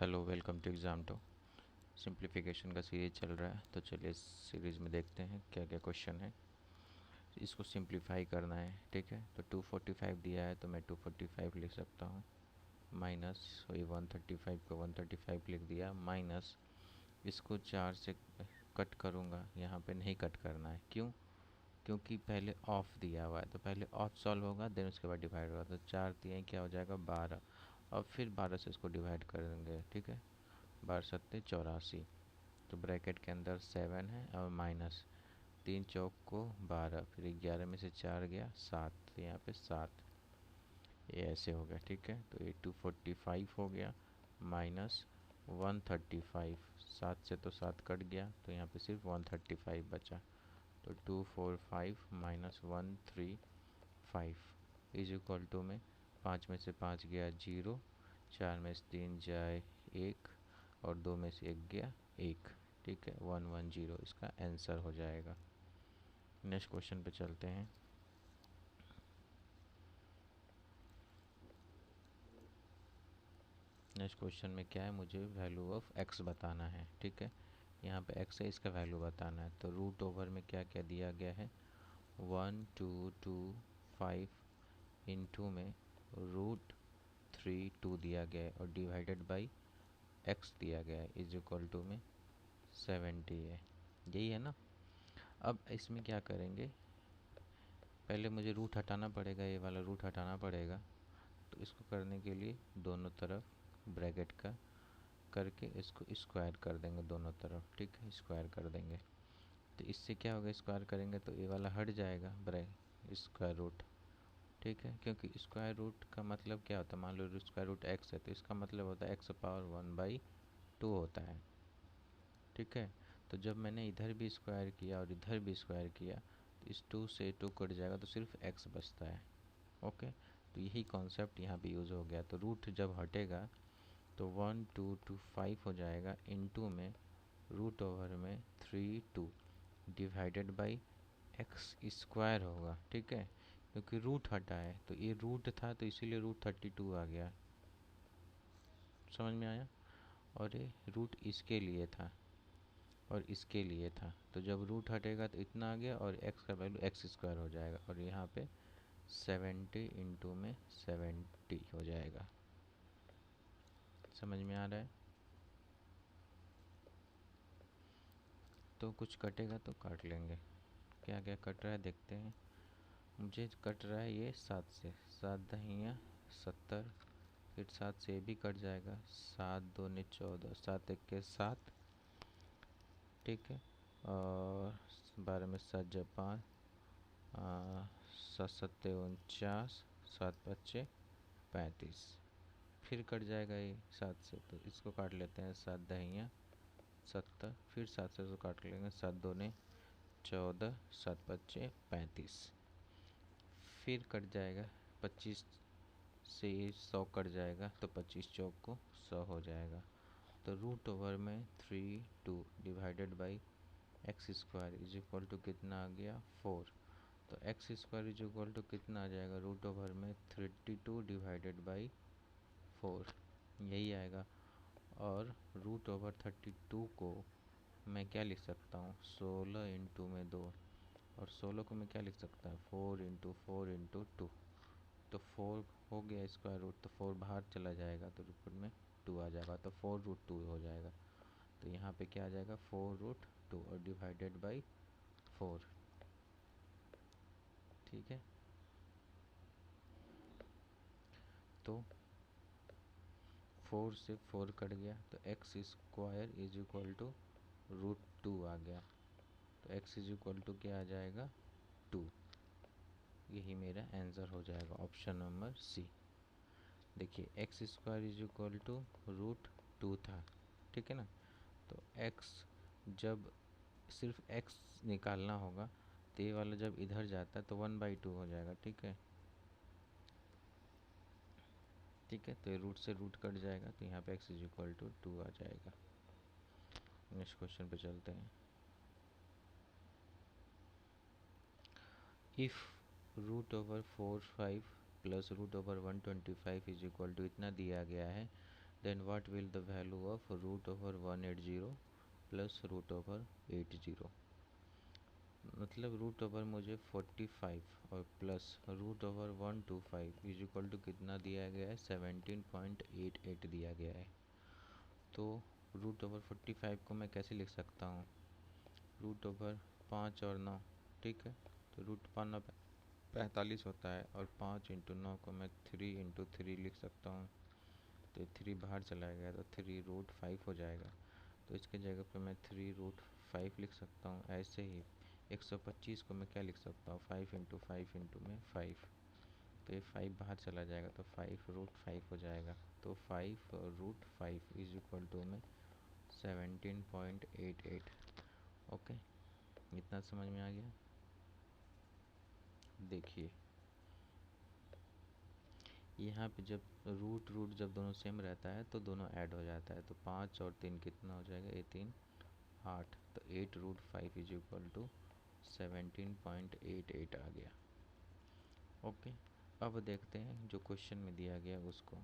Hello, welcome to exam two. Simplification का series चल रहा है, तो चलिए इस सीरीज़ में देखते हैं क्या क्या क्वेश्चन है। इसको सिंप्लीफाई करना है, ठीक है। तो 245 दिया है तो मैं 245 लिख सकता हूँ, माइनस वही 135 को 135 लिख दिया, माइनस इसको 4 से कट करूँगा। यहाँ पे नहीं कट करना है, क्यों? क्योंकि पहले ऑफ दिया हुआ है, तो पहले ऑफ सॉल्व होगा, देन उसके बाद डिवाइड होगा। तो 4 दिए क्या हो जाएगा 12, और फिर 12 से इसको डिवाइड कर देंगे, ठीक है। 12×7=84। तो ब्रैकेट के अंदर 7 है और माइनस 3 चौक को 12, फिर 11 में से 4 गया 7, तो यहाँ पे 7, ये ऐसे हो गया, ठीक है। तो ये 245 हो गया, माइनस 135, 7 से तो 7 कट गया, तो यहाँ पे सिर्फ 135 बचा। तो 245 माइनस 135 इज इक्वल टू में 5 में से 5 गया 0, 4 में से 3 जाए 1, और 2 में से 1 गया 1, ठीक है। 110 इसका आंसर हो जाएगा। नेक्स्ट क्वेश्चन पे चलते हैं। नेक्स्ट क्वेश्चन में क्या है, मुझे वैल्यू ऑफ एक्स बताना है, ठीक है। यहाँ पे एक्स है, इसका वैल्यू बताना है। तो रूट ओवर में क्या क्या दिया गया है, 1 2 2 5 इंटू में √3 2 दिया गया है, और डिवाइडेड बाई एक्स दिया गया है, इज इक्वल टू में 70 है। यही है ना। अब इसमें क्या करेंगे, पहले मुझे रूट हटाना पड़ेगा, ये वाला रूट हटाना पड़ेगा। तो इसको करने के लिए दोनों तरफ ब्रैकेट का करके इसको स्क्वायर कर देंगे दोनों तरफ, ठीक है। स्क्वायर कर देंगे तो इससे क्या होगा, स्क्वायर करेंगे तो ये वाला हट जाएगा स्क्वायर रूट, ठीक है। क्योंकि स्क्वायर रूट का मतलब क्या होता है, मान लो स्क्वायर रूट एक्स है, तो इसका मतलब होता है x⁻1/2 होता है, ठीक है। तो जब मैंने इधर भी स्क्वायर किया और इधर भी स्क्वायर किया, तो इस 2 से 2 कट जाएगा, तो सिर्फ x बचता है, ओके। तो यही कॉन्सेप्ट यहाँ पे यूज़ हो गया। तो रूट जब हटेगा तो 1 2 2 5 हो जाएगा, इनटू में रूट ओवर में 3 2 डिवाइडेड बाई एक्स स्क्वायर होगा, ठीक है। क्योंकि रूट हटा है, तो ये रूट था तो इसीलिए √32 आ गया, समझ में आया। और ये रूट इसके लिए था और इसके लिए था, तो जब रूट हटेगा तो इतना आ गया, और एक्स का वैल्यू x² हो जाएगा, और यहाँ पे 70 इंटू में 70 हो जाएगा। समझ में आ रहा है। तो कुछ कटेगा तो काट लेंगे, क्या क्या कट रहा है देखते हैं। मुझे कट रहा है ये 7 से, 7×10⁻70, फिर 7 से भी कट जाएगा, 7×2=14, 7×1=7, ठीक है। और 12 में 7×5, 7×7=49, 7×5=35, फिर कट जाएगा ये 7 से, तो इसको काट लेते हैं, 7×10⁻70, फिर 7 से इसको काट लेंगे, 7×2=14, 7×5=35, फिर कट जाएगा 25 से 100 कट जाएगा, तो 25×4=100 हो जाएगा। तो रूट ओवर में 3 2 divided by x² is equal to कितना आ गया 4। तो x² इज इक्वल टू कितना आ जाएगा, रूट ओवर में 32 डिवाइडेड बाई 4, यही आएगा। और रूट ओवर 32 को मैं क्या लिख सकता हूँ, 16 इंटू में 2, और 16 को मैं क्या लिख सकता हूँ, 4×4×2। तो 4 हो गया स्क्वायर रूट, तो 4 बाहर चला जाएगा, तो रूट में 2 आ जाएगा, तो 4√2 हो जाएगा। तो यहाँ पे क्या आ जाएगा, 4√2 और डिवाइडेड बाई 4, ठीक है। तो 4 से 4 कट गया, तो x² इज इक्वल टू √2 आ गया। तो x इज इक्वल टू क्या आ जाएगा, 2। यही मेरा आंसर हो जाएगा, ऑप्शन नंबर सी। देखिए x² इज इक्वल टू √2 था, ठीक है ना। तो x जब सिर्फ x निकालना होगा, तो ये वाला जब इधर जाता है तो 1/2 हो जाएगा, ठीक है। ठीक है, तो ये रूट से रूट कट जाएगा, तो यहाँ पे x इज इक्वल टू 2 आ जाएगा। नेक्स्ट क्वेश्चन पे चलते हैं। If √4 5 plus √125 is equal to इतना दिया गया है, then what will the value of root over 180 plus root over 80। मतलब रूट ओवर मुझे 45 और plus root over 125 is equal to कितना दिया गया है, 17.88 दिया गया है। तो रूट ओवर 45 को मैं कैसे लिख सकता हूँ, रूट ओवर 5 और 9, ठीक है। तो रूट 45 होता है और 5 इंटू 9 को मैं 3 इंटू 3 लिख सकता हूँ। तो 3 बाहर चला गया तो 3 रूट 5 हो जाएगा। तो इसके जगह पे मैं 3 रूट 5 लिख सकता हूँ। ऐसे ही 125 को मैं क्या लिख सकता हूँ, 5 इंटू 5 इंटू में 5। तो ये 5 बाहर चला जाएगा तो 5 रूट 5 हो जाएगा। तो 5 रूट 5 इज इक्वल टू में 17.88। ओके, इतना समझ में आ गया। देखिए यहाँ पे जब रूट रूट जब दोनों सेम रहता है तो दोनों ऐड हो जाता है। तो 5 और 3 कितना हो जाएगा, ये 3 8, तो 8 रूट 5 इज इक्वल टू 17.88 आ गया। ओके, अब देखते हैं जो क्वेश्चन में दिया गया उसको।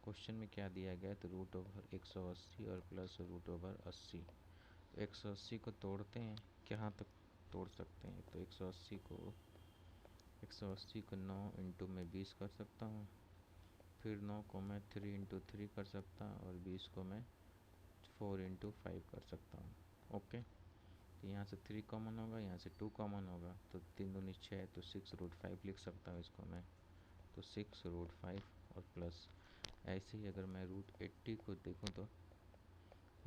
क्वेश्चन में क्या दिया गया है, तो रूट ओवर 180 और प्लस रूट ओवर 80। 180 को तोड़ते हैं, कहाँ तक तोड़ सकते हैं, तो 180 को 9 इंटू में 20 कर सकता हूँ। फिर 9 को मैं 3 इंटू 3 कर सकता हूँ और 20 को मैं 4 इंटू 5 कर सकता हूँ। ओके, तो यहाँ से 3 कॉमन होगा, यहाँ से 2 कॉमन होगा, तो 3 दूनी 6, तो 6 रूट 5 लिख सकता हूँ इसको मैं। तो 6 रूट 5 और प्लस ऐसे ही अगर मैं रूट 80 को देखूँ तो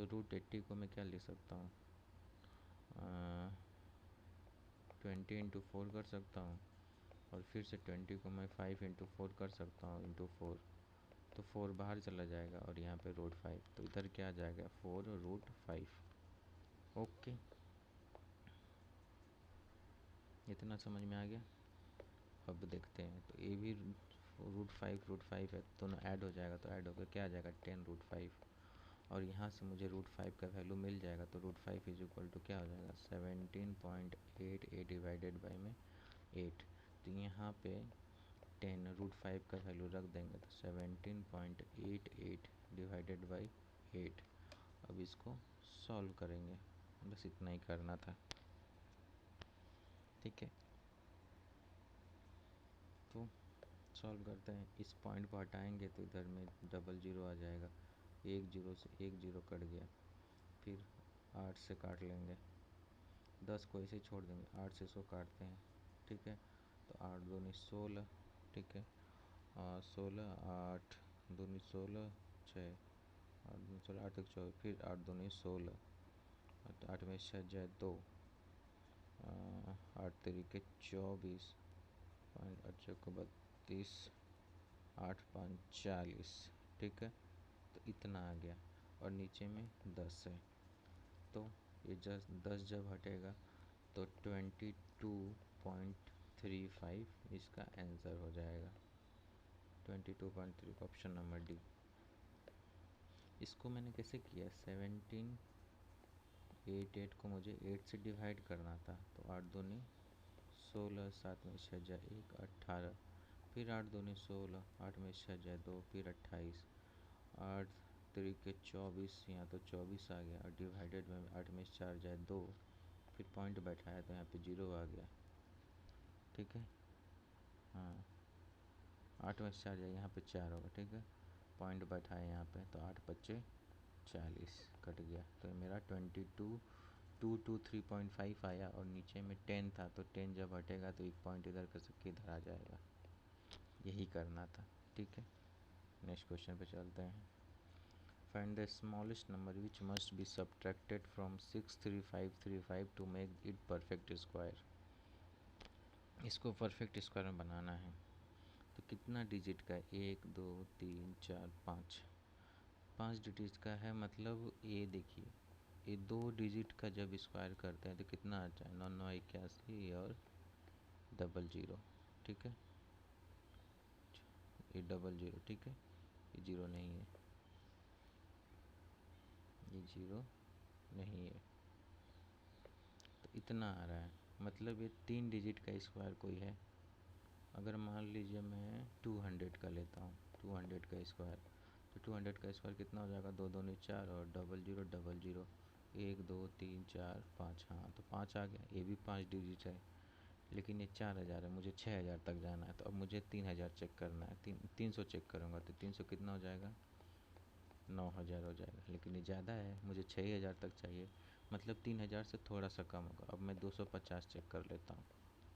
रूट 80 को मैं क्या लिख सकता हूँ, 20 इंटू 4 कर सकता हूँ और फिर से 20 को मैं 5 इंटू 4 कर सकता हूँ इंटू 4। तो 4 बाहर चला जाएगा और यहाँ पे रूट 5, तो इधर क्या आ जाएगा, 4 रूट 5। ओके, इतना समझ में आ गया। अब देखते हैं, तो ये भी रूट 5 है, दोनों ऐड हो जाएगा, तो ऐड होकर क्या आ जाएगा, 10 रूट 5। और यहाँ से मुझे रूट 5 का वैल्यू मिल जाएगा, तो रूट 5 इज इक्वल टू क्या हो जाएगा, 17.88 डिवाइडेड बाई में 8। तो यहाँ पे 10 रूट 5 का वैल्यू रख देंगे तो 17.88 डिवाइडेड बाई 8। अब इसको सॉल्व करेंगे, बस इतना ही करना था, ठीक है। तो सॉल्व करते हैं, इस पॉइंट को हटाएंगे तो इधर में डबल ज़ीरो आ जाएगा, एक ज़ीरो से एक ज़ीरो कट गया। फिर 8 से काट लेंगे, 10 को ऐसे छोड़ देंगे, 8 से 100 काटते हैं, ठीक है। तो 8 दूनी 16, ठीक है, 16 8 दूनी 16 6, 8 दूनी 16 8 एक 24, फिर 8 दूनी 16, 8 में 6 जाए 2, 8 तरीके 24, 8 चौको 32, 8 5 40, ठीक है। तो इतना आ गया और नीचे में 10 है, तो ये 10 जब हटेगा तो 22.35 इसका आंसर हो जाएगा, 22.3, ऑप्शन नंबर डी। इसको मैंने कैसे किया, 1788 को मुझे 8 से डिवाइड करना था, तो 8 दूनी 16, 7 में 6 जाए 1, 18, फिर 8 दूनी 16, 8 में 6 जाए 2, फिर 28, 8 तरीके 24, यहाँ तो 24 आ गया और डिवाइडेड में 8 में 4 जाए 2, फिर पॉइंट बैठाया तो यहाँ पे 0 आ गया, ठीक है। हाँ, 8 में 4 जाए, यहाँ पे 4 होगा, ठीक है। पॉइंट बैठाए यहाँ पे तो 8 बच्चे 40 कट गया, तो मेरा 22.3.5 आया और नीचे में 10 था, तो 10 जब हटेगा तो एक पॉइंट इधर कर सकके इधर आ जाएगा, यही करना था, ठीक है। नेक्स्ट क्वेश्चन पे चलते हैं। Find the smallest number which must be subtracted from 63535 to make it perfect square. इसको परफेक्ट स्क्वायर में बनाना है, तो कितना डिजिट का है, 1 2 3 4 5, 5 डिजिट का है। मतलब ये देखिए, ये 2 डिजिट का जब स्क्वायर करते हैं तो कितना आता है, 9 9 81 और डबल ज़ीरो, ठीक है। ये डबल ज़ीरो, ठीक है, ये ज़ीरो नहीं है, ये ज़ीरो नहीं है, तो इतना आ रहा है। मतलब ये 3 डिजिट का स्क्वायर कोई है। अगर मान लीजिए मैं 200 का लेता हूँ, 200 का स्क्वायर, तो 200 का स्क्वायर कितना हो जाएगा, 2 दूनी 4 और डबल जीरो 1 2 3 4 5, हाँ तो 5 आ गया। ये भी 5 डिजिट है, लेकिन ये 4000 है, मुझे 6000 तक जाना है। तो अब मुझे 3000 चेक करना है, 300 चेक करूँगा तो 300 कितना हो जाएगा, 9000 हो जाएगा। लेकिन ये ज़्यादा है, मुझे 6000 तक चाहिए, मतलब 3000 से थोड़ा सा कम होगा। अब मैं 250 चेक कर लेता हूँ।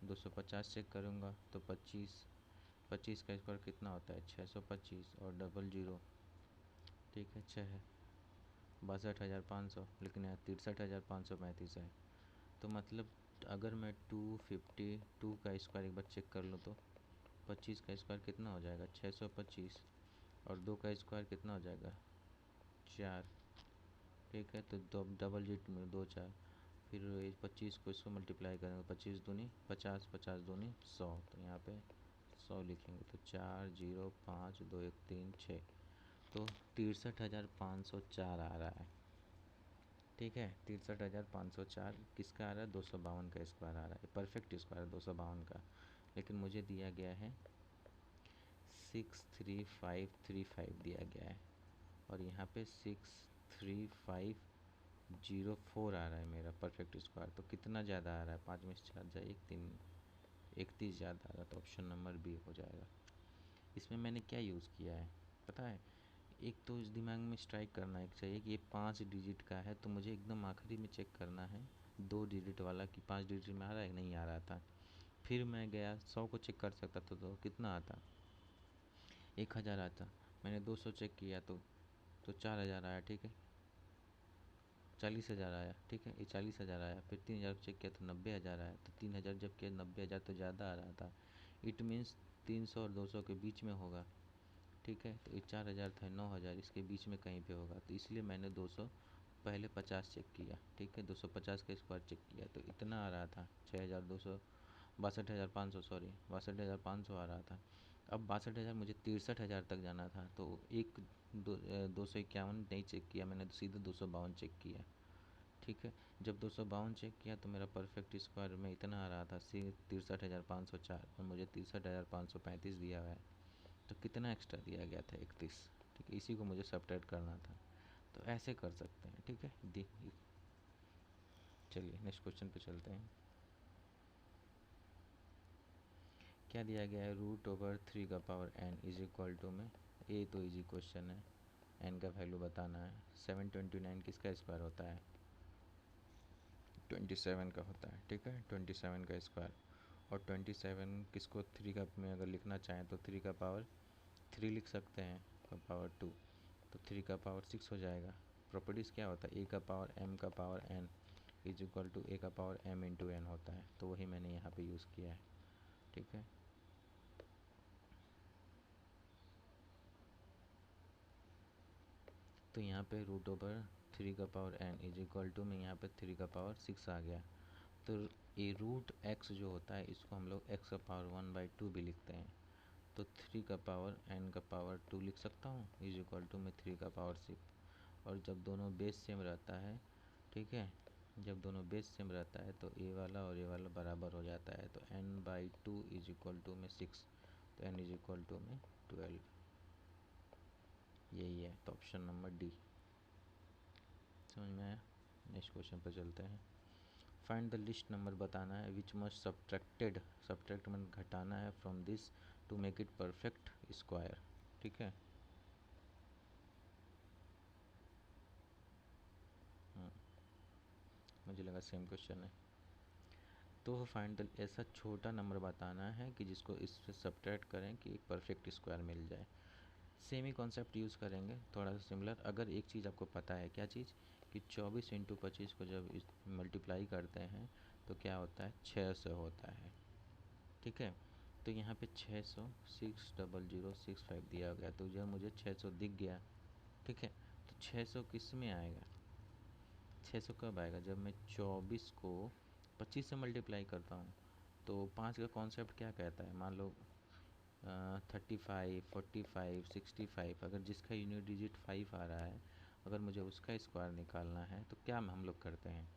250 चेक करूँगा तो 25, 25 का स्क्वायर कितना होता है, 625 और डबल जीरो, ठीक है 6 है 62,500, लेकिन यहाँ 63,535 है। तो मतलब अगर मैं 252 का स्क्वायर एक बार चेक कर लूँ तो 25 का स्क्वायर कितना हो जाएगा, 625 और 2 का स्क्वायर कितना हो जाएगा, 4, ठीक है। तो दो डबल जीट में 2 4, फिर 25 को इसको मल्टीप्लाई करेंगे, 25 दूनी 50, 50 दूनी 100, तो यहाँ पे 100 लिखेंगे तो 4 0 5 2 1 3 6, तो 63,504 आ रहा है, ठीक है। 63,504 किसका आ रहा है, 252 का स्क्वायर आ रहा है, परफेक्ट स्क्वायर 252 का। लेकिन मुझे दिया गया है 63535 दिया गया है, और यहाँ पे 63504 आ रहा है मेरा परफेक्ट स्क्वायर। तो कितना ज़्यादा आ रहा है, 5 में से 4 जाए 1 3, 31 ज़्यादा आ रहा है, तो ऑप्शन नंबर बी हो जाएगा। इसमें मैंने क्या यूज़ किया है पता है, एक तो इस दिमाग में स्ट्राइक करना एक चाहिए कि ये 5 डिजिट का है, तो मुझे एकदम आखिरी में चेक करना है 2 डिजिट वाला कि 5 डिजिट में आ रहा है, नहीं आ रहा था। फिर मैं गया 100 को चेक कर सकता था, तो कितना आता, 1000 आता। मैंने 200 चेक किया तो 4000 आया, ठीक है। 40,000 आया, ठीक है, ये 40,000 आया। फिर 3000 चेक किया तो 90,000 आया। तो 3000 जब किया 90,000 तो ज़्यादा आ रहा था, इट मीन्स 300 और 200 के बीच में होगा, ठीक है। तो ये 4000 था, 9000 इसके बीच में कहीं पे होगा, तो इसलिए मैंने 200 पहले 50 चेक किया, ठीक है। 250 का स्क्वायर चेक किया तो इतना आ रहा था 6200, 62,500, सॉरी 62,500 आ रहा था। अब 62,000 मुझे 63,000 तक जाना था, तो 251 नहीं चेक किया मैंने, तो सीधे 252 चेक किया, ठीक है। जब 252 चेक किया तो मेरा परफेक्ट स्क्वायर में इतना आ रहा था 63,504, और मुझे 63,535 दिया हुआ है। तो कितना एक्स्ट्रा दिया गया था, 31, ठीक है। इसी को मुझे सब्ट्रैक्ट करना था, तो ऐसे कर सकते हैं, ठीक है। चलिए नेक्स्ट क्वेश्चन पे चलते हैं। क्या दिया गया है, √3 इज इक्वल टू में, ये तो इजी क्वेश्चन है, एन का वैल्यू बताना है। 729 किसका स्क्वायर होता है, 27 का होता है, ठीक है। 27 का स्क्वायर, और 27 किसको 3 का में अगर लिखना चाहें तो 3 का पावर 3 लिख सकते हैं, का पावर 2, तो 3 का पावर 6 हो जाएगा। प्रॉपर्टीज़ क्या होता है, ए का पावर एम का power N is equal to A का पावर एम इंटू एन होता है, तो वही मैंने यहाँ पे यूज़ किया है, ठीक है। तो यहाँ पे √3 का power N is equal to में यहाँ पे 3 का पावर 6 आ गया। तो ये √x जो होता है इसको हम लोग x का पावर 1/2 भी लिखते हैं। तो 3 का पावर n का पावर 2 लिख सकता हूँ इज इक्वल टू में 3 का पावर 6। और जब दोनों बेस सेम रहता है, ठीक है, जब दोनों बेस सेम रहता है तो ए वाला और ए वाला बराबर हो जाता है। तो n/2 इज इक्वल टू में 6, तो n इज इक्वल टू में 12, यही है। तो ऑप्शन नंबर डी, समझ में आया। नेक्स्ट क्वेश्चन पर चलते हैं। फाइंड द लिस्ट नंबर बताना है विच मस्ट सब्ट्रैक्टेड, सब्ट्रैक्ट में घटाना है from this to make it perfect square, ठीक है। मुझे लगा सेम क्वेश्चन है। तो फाइंड द, ऐसा छोटा नंबर बताना है कि जिसको इससे सब्ट्रैक्ट करें कि एक परफेक्ट स्क्वायर मिल जाए। सेम ही कॉन्सेप्ट यूज़ करेंगे, थोड़ा सा सिमिलर। अगर एक चीज़ आपको पता है, क्या चीज़, कि 24 इंटू 25 को जब इस मल्टीप्लाई करते हैं तो क्या होता है, 600 होता है, ठीक है। तो यहाँ पे 600 60065 दिया गया, तो जब मुझे 600 दिख गया, ठीक है। तो 600 किस में आएगा, 600 कब आएगा, जब मैं 24 को 25 से मल्टीप्लाई करता हूँ। तो 5 का कॉन्सेप्ट क्या कहता है, मान लो 35 45 65, अगर जिसका यूनिट डिजिट 5 आ रहा है, अगर मुझे उसका स्क्वायर निकालना है तो क्या हम लोग करते हैं,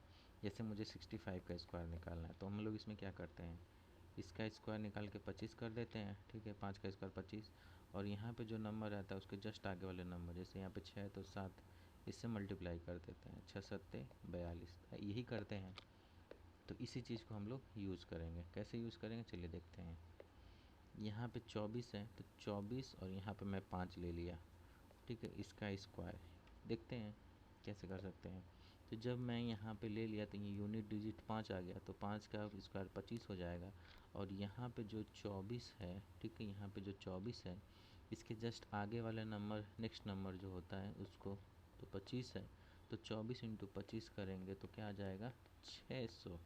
जैसे मुझे 65 का स्क्वायर निकालना है तो हम लोग इसमें क्या करते हैं, इसका स्क्वायर निकाल के 25 कर देते हैं, ठीक है। 5 का स्क्वायर 25, और यहाँ पे जो नंबर रहता है उसके जस्ट आगे वाले नंबर, जैसे यहाँ पे 6 है तो 7, इससे मल्टीप्लाई कर देते हैं, 6 सत्ते 42, यही करते हैं। तो इसी चीज़ को हम लोग यूज़ करेंगे। कैसे यूज़ करेंगे चलिए देखते हैं। यहाँ पे 24 है तो 24 और यहाँ पे मैं 5 ले लिया, ठीक है, इसका स्क्वायर। देखते हैं कैसे कर सकते हैं। तो जब मैं यहाँ पे ले लिया तो ये यूनिट डिजिट 5 आ गया, तो 5 का स्क्वायर 25 हो जाएगा। और यहाँ पे जो 24 है, ठीक है, यहाँ पे जो 24 है इसके जस्ट आगे वाला नंबर, नेक्स्ट नंबर जो होता है उसको, तो 25 है तो 24 इंटू 25 करेंगे तो क्या आ जाएगा 600।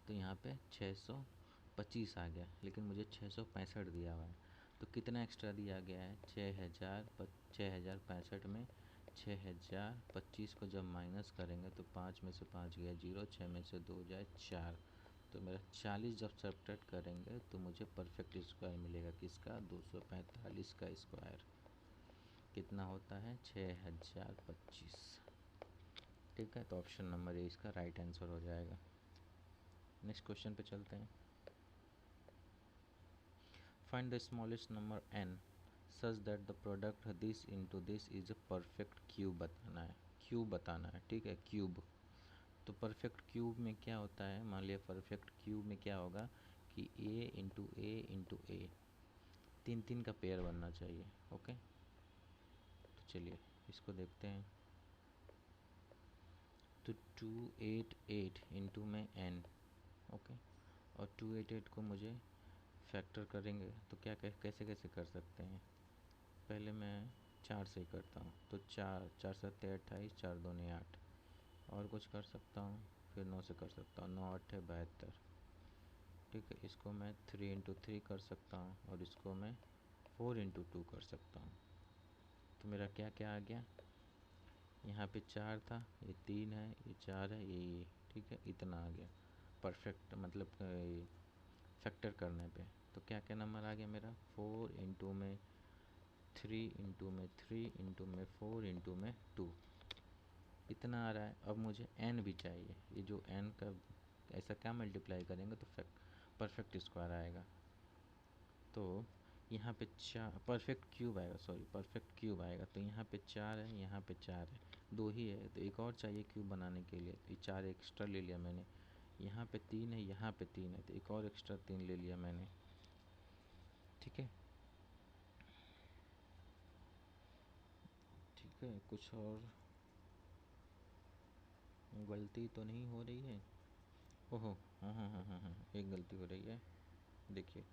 तो यहाँ पे 625 आ गया, लेकिन मुझे 665 दिया हुआ है। तो कितना एक्स्ट्रा दिया गया है 6065 में 6025 को जब माइनस करेंगे तो 5 में से 5 गया 0, 6 में से 2 जाए 4, तो मेरा 40 जब सब्ट्रैक्ट करेंगे तो मुझे परफेक्ट स्क्वायर मिलेगा किसका 245 का स्क्वायर कितना होता है 6025। ठीक है, तो ऑप्शन नंबर ए इसका राइट आंसर हो जाएगा। नेक्स्ट क्वेश्चन पे चलते हैं। Find the smallest number n such that the product this into this is a perfect cube बताना है। क्यूब बताना है, ठीक है, क्यूब। तो परफेक्ट क्यूब में क्या होता है, मान लिया परफेक्ट क्यूब में क्या होगा कि a इंटू ए इंटू ए, 3 का पेयर बनना चाहिए। ओके, तो चलिए इसको देखते हैं। तो 288 इंटू में n, ओके, और 288 को मुझे फैक्टर करेंगे तो क्या कैसे कैसे कर सकते हैं। पहले मैं 4 से ही करता हूँ, तो 4 7 28, 4 दूनी 8, और कुछ कर सकता हूँ, फिर 9 से कर सकता हूँ, 9 8 72, ठीक है। इसको मैं 3 इंटू 3 कर सकता हूँ और इसको मैं 4 इंटू 2 कर सकता हूँ। तो मेरा क्या क्या आ गया, यहाँ पे 4 था, ये 3 है, ये 4 है, ये ठीक है, इतना आ गया परफेक्ट, मतलब फैक्टर करने पे। तो क्या क्या नंबर आ गया मेरा 4 इंटू में 3 इंटू में 3 इंटू में 4 इंटू में 2, इतना आ रहा है। अब मुझे n भी चाहिए, ये जो n का ऐसा क्या मल्टीप्लाई करेंगे तो परफेक्ट स्क्वायर आएगा। तो यहाँ पे 4 परफेक्ट क्यूब आएगा, सॉरी परफेक्ट क्यूब आएगा। तो यहाँ पे 4 है, यहाँ पे 4 है, 2 ही है, तो एक और चाहिए क्यूब बनाने के लिए, तो ये 4 एक्स्ट्रा ले लिया मैंने। यहाँ पे 3 है, यहाँ पे 3 है, तो एक और एक्स्ट्रा 3 ले लिया मैंने, ठीक है। ठीक है, कुछ और गलती तो नहीं हो रही है। ओहो, हाँ, एक गलती हो रही है, देखिए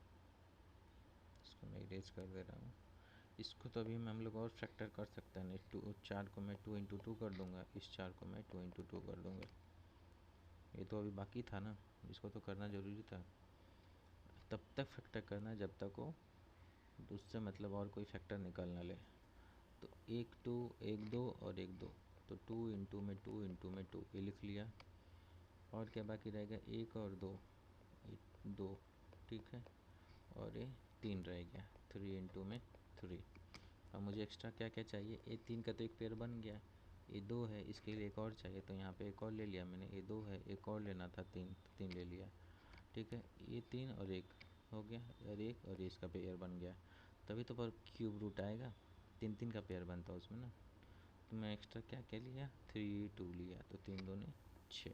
इसको मैं इरेज कर दे रहा हूँ। इसको तो अभी हम लोग और फैक्टर कर सकते हैं, टू 4 को मैं 2 इंटू 2 कर दूँगा, इस 4 को मैं 2 इंटू 2 कर दूँगा। ये तो अभी बाकी था ना, इसको तो करना ज़रूरी था। तब तक फैक्टर करना जब तक वो उससे मतलब और कोई फैक्टर निकल ना ले। तो 1 2 1 2 और 1 2, तो 2 इंटू में 2 इंटू में 2 ये लिख लिया। और क्या बाकी रहेगा 1 और 2, 2, ठीक है, और ये 3 रह गया, 3 इंटू में 3। अब मुझे एक्स्ट्रा क्या क्या चाहिए, ये 3 का तो एक पेयर बन गया, ये 2 है, इसके लिए एक और चाहिए, तो यहाँ पे एक और ले लिया मैंने। ये 2 है, एक और लेना था 3, तो 3 ले लिया, ठीक है। ये 3 और 1 हो गया, और 1 और इसका पेयर बन गया, तभी तो पर क्यूब रूट आएगा, 3 का पेयर बनता है उसमें ना। तो मैं एक्स्ट्रा क्या क्या लिया 3 2 लिया, तो 3 दूनी 6।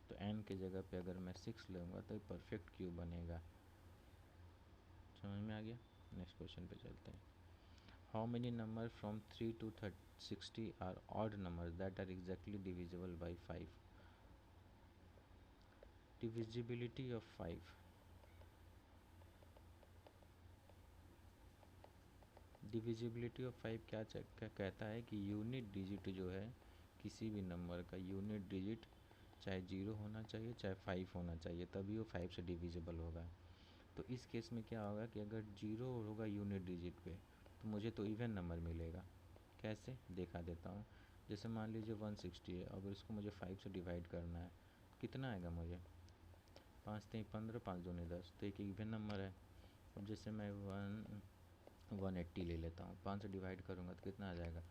तो n के जगह पे अगर मैं 6 लूँगा तो परफेक्ट क्यूब बनेगा। समझ में आ गया। नेक्स्ट क्वेश्चन पे चलते हैं। How many number from 3 to 60 are odd number that are exactly divisible by 5। Divisibility of 5। Divisibility of 5 क्या कहता है कि यूनिट डिजिट जो है किसी भी नंबर का यूनिट डिजिट चाहे 0 होना चाहिए चाहे 5 होना चाहिए, तभी वो 5 से डिविजिबल होगा। तो इस केस में क्या होगा कि अगर 0 होगा यूनिट डिजिट पे तो मुझे तो इवन नंबर मिलेगा। कैसे देखा देता हूँ। जैसे मान लीजिए 160 है, अगर इसको मुझे 5 से डिवाइड करना है तो कितना आएगा मुझे 5 3 15, 5 दूनी 10, तो एक इवन नंबर है। अब जैसे मैं 180 ले लेता हूँ, 5 से डिवाइड करूँगा तो कितना आ जाएगा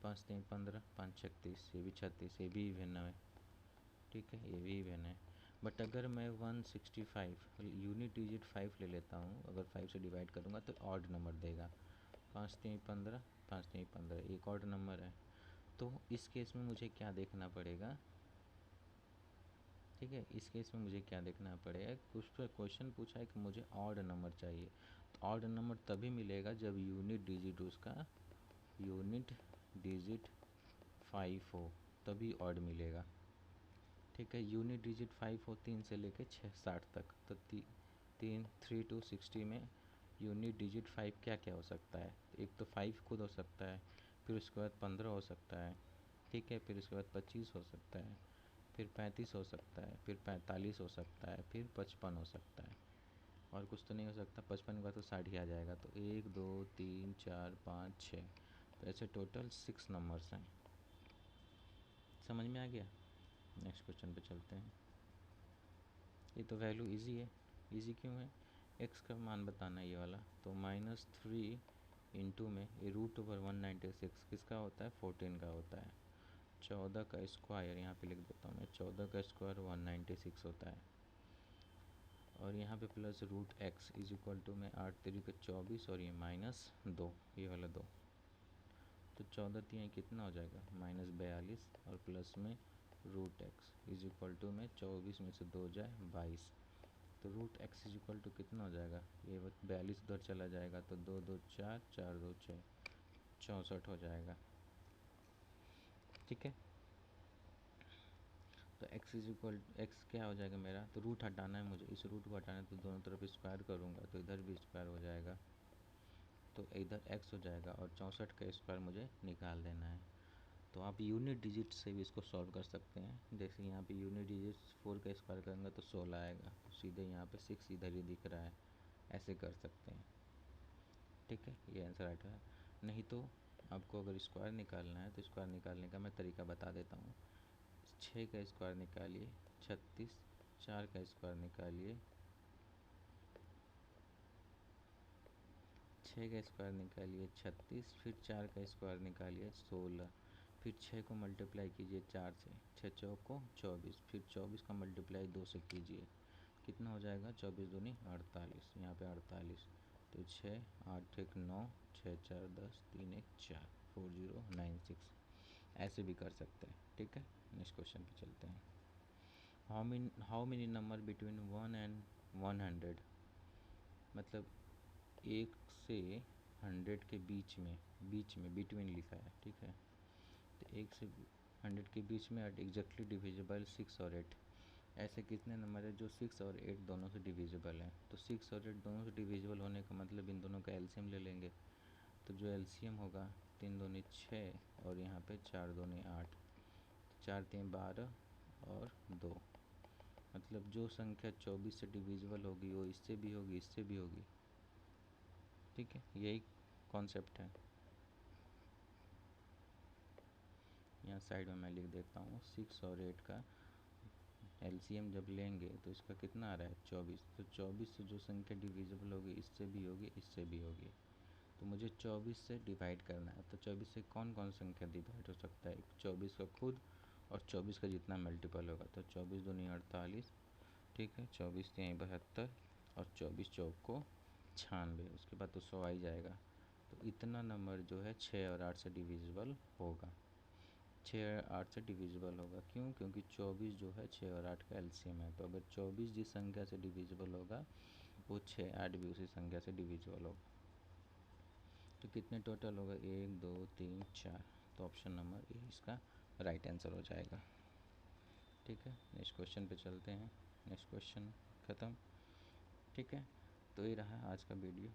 5 3 15, 5 36, ये भी 36, ये भी इवन है, ठीक है, ये भी इवन है। बट अगर मैं 165 यूनिट डिजिट 5 ले लेता हूँ, अगर 5 से डिवाइड करूँगा तो ऑड नंबर देगा। 5 3 15, 5 3 15, एक ऑड नंबर है। तो इस केस में मुझे क्या देखना पड़ेगा, ठीक है, इस केस में मुझे क्या देखना पड़ेगा, कुछ तो क्वेश्चन पूछा है कि मुझे ऑड नंबर चाहिए। तो ऑड नंबर तभी मिलेगा जब यूनिट डिजिट उसका यूनिट डिजिट 5 हो, तभी ऑड मिलेगा। ठीक है, यूनिट डिजिट 5 हो 3 से लेके 60 तक। तो 3 to 60 में यूनिट डिजिट 5 क्या क्या हो सकता है, एक तो 5 खुद हो सकता है, फिर उसके बाद 15 हो सकता है, ठीक है, फिर उसके बाद 25 हो सकता है, फिर 35 हो सकता है, फिर 45 हो सकता है, फिर 55 हो सकता है, और कुछ तो नहीं हो सकता। 55 के बाद तो 60 ही आ जाएगा। तो 1 2 3 4 5 6, तो ऐसे टोटल 6 नंबर्स हैं। समझ में आ गया? नेक्स्ट क्वेश्चन पे चलते हैं। ये तो वैल्यू इजी है। इजी क्यों है? एक्स का मान बताना है ये वाला। तो -3 इंटू में ये √196 किसका होता है? 14 का होता है। 14 का स्क्वायर यहाँ पे लिख देता हूँ मैं, 14 का स्क्वायर 196 होता है। और यहाँ पे plus √x is equal to में 8 3 का 24, और ये -2, ये वाला 2। तो 14 3 कितना हो जाएगा? -42, और प्लस में √x इज इक्वल टू में 24 में से 2 जाए 22। तो √x इज इक्वल टू कितना हो जाएगा? ये 42 उधर चला जाएगा, तो 2 2 4, 4 2 6, 64 हो जाएगा। ठीक है, तो x इज इक्वल एक्स क्या हो जाएगा मेरा? तो रूट हटाना है मुझे, इस रूट को हटाना है, तो दोनों तरफ स्क्वायर करूँगा तो इधर भी स्क्वायर हो जाएगा, तो इधर x हो जाएगा, और 64 का स्क्वायर मुझे निकाल देना है। तो आप यूनिट डिजिट से भी इसको सॉल्व कर सकते हैं। जैसे यहाँ पे यूनिट डिजिट 4 का स्क्वायर करेंगे तो 16 आएगा, तो सीधे यहाँ पे 6 इधर ही दिख रहा है, ऐसे कर सकते हैं। ठीक है, ये आंसर राइट है। नहीं तो आपको अगर स्क्वायर निकालना है तो स्क्वायर निकालने का मैं तरीका बता देता हूँ। 6 का स्क्वायर निकालिए 36, 4 का स्क्वायर निकालिए 6 का स्क्वायर निकालिए 36, फिर 4 का स्क्वायर निकालिए 16, फिर 6 को मल्टीप्लाई कीजिए 4 से, 6 चौको 24, फिर 24 का मल्टीप्लाई 2 से कीजिए, कितना हो जाएगा? 24 दूनी 48, यहाँ पे 48, तो 6 8 1 9, 6 4 10, 3 1 4, 4096, ऐसे भी कर सकते हैं। ठीक है, नेक्स्ट क्वेश्चन पे चलते हैं। How many number between 1 and 100, मतलब 1 से 100 के बीच में बिटवीन लिखा है, ठीक है, तो 1 से 100 के बीच में एट एग्जैक्टली डिविजिबल 6 और 8, ऐसे कितने नंबर है जो 6 और 8 दोनों से डिविजिबल हैं? तो 6 और 8 दोनों से डिविजिबल होने का मतलब इन दोनों का एलसीएम ले लेंगे। तो जो एलसीएम होगा 3 दूनी 6, और यहाँ पे 4 दूनी 8, 4 3 12, और 2, मतलब जो संख्या 24 से डिविजिबल होगी वो इससे भी होगी, इससे भी होगी। ठीक है, यही कॉन्सेप्ट है। यहाँ साइड में मैं लिख देता हूँ, 6 और 8 का एलसीएम जब लेंगे तो इसका कितना आ रहा है? 24। तो 24 से जो संख्या डिविजिबल होगी इससे भी होगी, इससे भी होगी, तो मुझे 24 से डिवाइड करना है। तो 24 से कौन कौन संख्या डिवाइड हो सकता है? 24 का खुद, और 24 का जितना मल्टीपल होगा। तो 24 दूनी 48, ठीक है, 24 3 72, और 24 चौक को 96, उसके बाद तो 100 आ ही जाएगा। तो इतना नंबर जो है 6 और 8 से डिविजिबल होगा। 6 और 8 से डिविजिबल होगा, क्यों? क्योंकि 24 जो है 6 और 8 का एलसीएम है। तो अगर 24 जिस संख्या से डिविजिबल होगा वो 6 8 भी उसी संख्या से डिविजिबल होगा। तो कितने टोटल होगा? 1 2 3 4, तो ऑप्शन नंबर ए इसका राइट आंसर हो जाएगा। ठीक है, नेक्स्ट क्वेश्चन पे चलते हैं। नेक्स्ट क्वेश्चन ख़त्म। ठीक है, तो ये रहा आज का वीडियो।